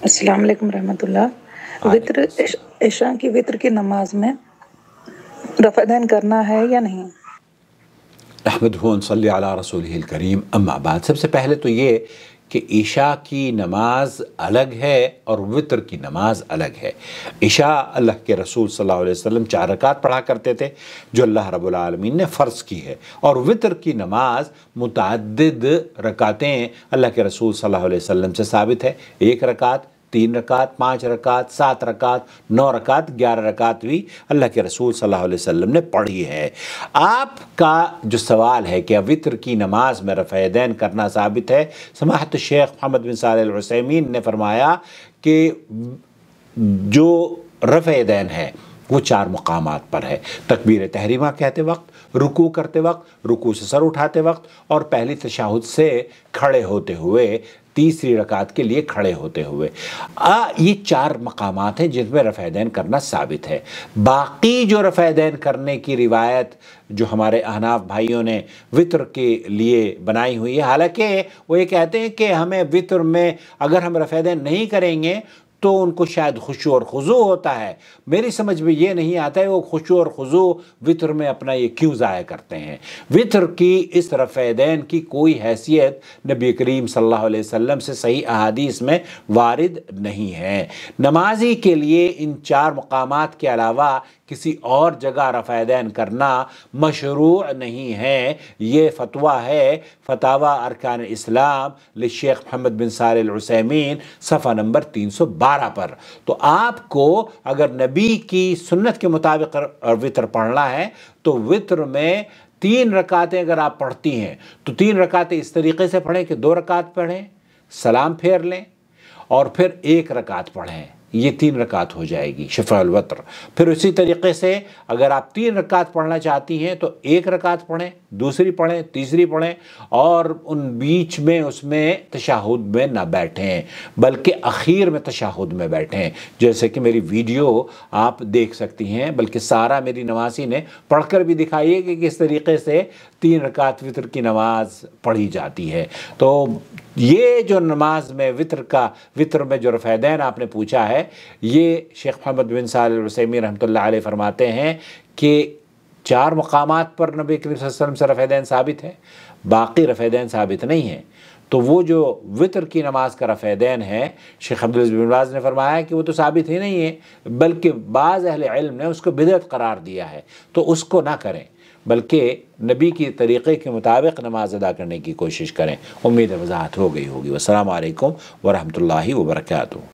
अस्सलाम वालेकुम रहमतुल्लाह। वित्र इशा की वित्र की नमाज में रफ़ादैन करना है या नहीं? अहमदुहु व नसल्ली अला रसूलिहिल करीम, अम्मा बाद। सबसे पहले तो ये कि ईशा की नमाज अलग है और वित्र की नमाज अलग है। ईशा अल्लाह के रसूल सल्लल्लाहु अलैहि वसल्लम 4 रकात पढ़ा करते थे जो अल्लाह रब्बुल आलमीन ने फ़र्ज़ की है, और वित्र की नमाज मुतअद्दिद रकातें अल्लाह के रसूल सल्लल्लाहु अलैहि वसल्लम से साबित है। 1 रकात, 3 रकात, 5 रकात, 7 रकात, 9 रकात, 11 रकात भी अल्लाह के रसूल सल्लल्लाहु अलैहि वसल्लम ने पढ़ी है। आपका जो सवाल है कि वित्र की नमाज में रफ़अदैन करना साबित है, समाहत शेख मोहम्मद बिन सालेह अल उसैमीन ने फरमाया कि जो रफ़अदैन है वो 4 मकामात पर है। तकबीर तहरीमा कहते वक्त, रुकू करते वक्त, रुकू से सर उठाते वक्त, और पहली तशहुद से खड़े होते हुए, तीसरी रकात के लिए खड़े होते हुए। ये 4 मकामात हैं जिनमें रफ़अदैन करना साबित है। बाकी जो रफ़अदैन करने की रिवायत जो हमारे अहनाफ भाइयों ने वित्र के लिए बनाई हुई है, हालांकि वो ये कहते हैं कि हमें वित्र में अगर हम रफ़अदैन नहीं करेंगे तो उनको शायद खुशू और खुजू होता है। मेरी समझ में ये नहीं आता है वो खुशू और खुजू वित्र में अपना ये क्यों ज़ाया करते हैं। वित्र की इस रफ़अदैन की कोई हैसियत नबी करीम सल्लल्लाहु अलैहि वसल्लम से सही अहादीस में वारिद नहीं है। नमाजी के लिए इन 4 मकामात के अलावा किसी और जगह रफ़अदैन करना मशरूअ नहीं है। ये फतवा है फतावा अरकान इस्लाम लिशेख मोहम्मद बिन सालेह अल उसैमीन, सफ़ा नंबर 312 पर। तो आपको अगर नबी की सुन्नत के मुताबिक वित्र पढ़ना है तो वित्र में 3 रकातें अगर आप पढ़ती हैं तो 3 रकातें इस तरीके से पढ़ें कि 2 रकात पढ़ें, सलाम फेर लें, और फिर 1 रकात पढ़ें। ये 3 रकात हो जाएगी शफ़अल वत्र। फिर उसी तरीके से अगर आप 3 रकात पढ़ना चाहती हैं तो 1 रकात पढ़ें, दूसरी पढ़ें, तीसरी पढ़ें, और उन बीच में उसमें तशहुद में ना बैठें बल्कि आखिर में तशहुद में बैठें। जैसे कि मेरी वीडियो आप देख सकती हैं, बल्कि सारा मेरी नमाज़ी ने पढ़कर भी दिखाई है कि किस तरीके से 3 रकात वित्र की नमाज पढ़ी जाती है। तो ये जो नमाज में वित्र में जो रफ़अदैन आपने पूछा है, ये शेख मोहम्मद बिन सालेह अल उसैमीन रहमतुल्लाह अलैह फरमाते हैं कि 4 मकामात पर नबी करीम सल्लल्लाहु अलैहि वसल्लम से रफ़अदैन साबित है, बाकी रफ़अदैन साबित नहीं है। तो वो जो वित्र की नमाज का रफ़अदैन है, शेख अब्दुल अज़ीज़ बिन बाज़ ने फरमाया कि वो तो साबित ही नहीं है, बल्कि बाज़ अहले इल्म ने उसको बिदअत करार दिया है। तो उसको ना करें, बल्कि नबी की तरीक़े के मुताबिक नमाज अदा करने की कोशिश करें। उम्मीद है वज़ाहत हो गई होगी। वस्सलामु अलैकुम व रहमतुल्लाहि व बरकातुहू।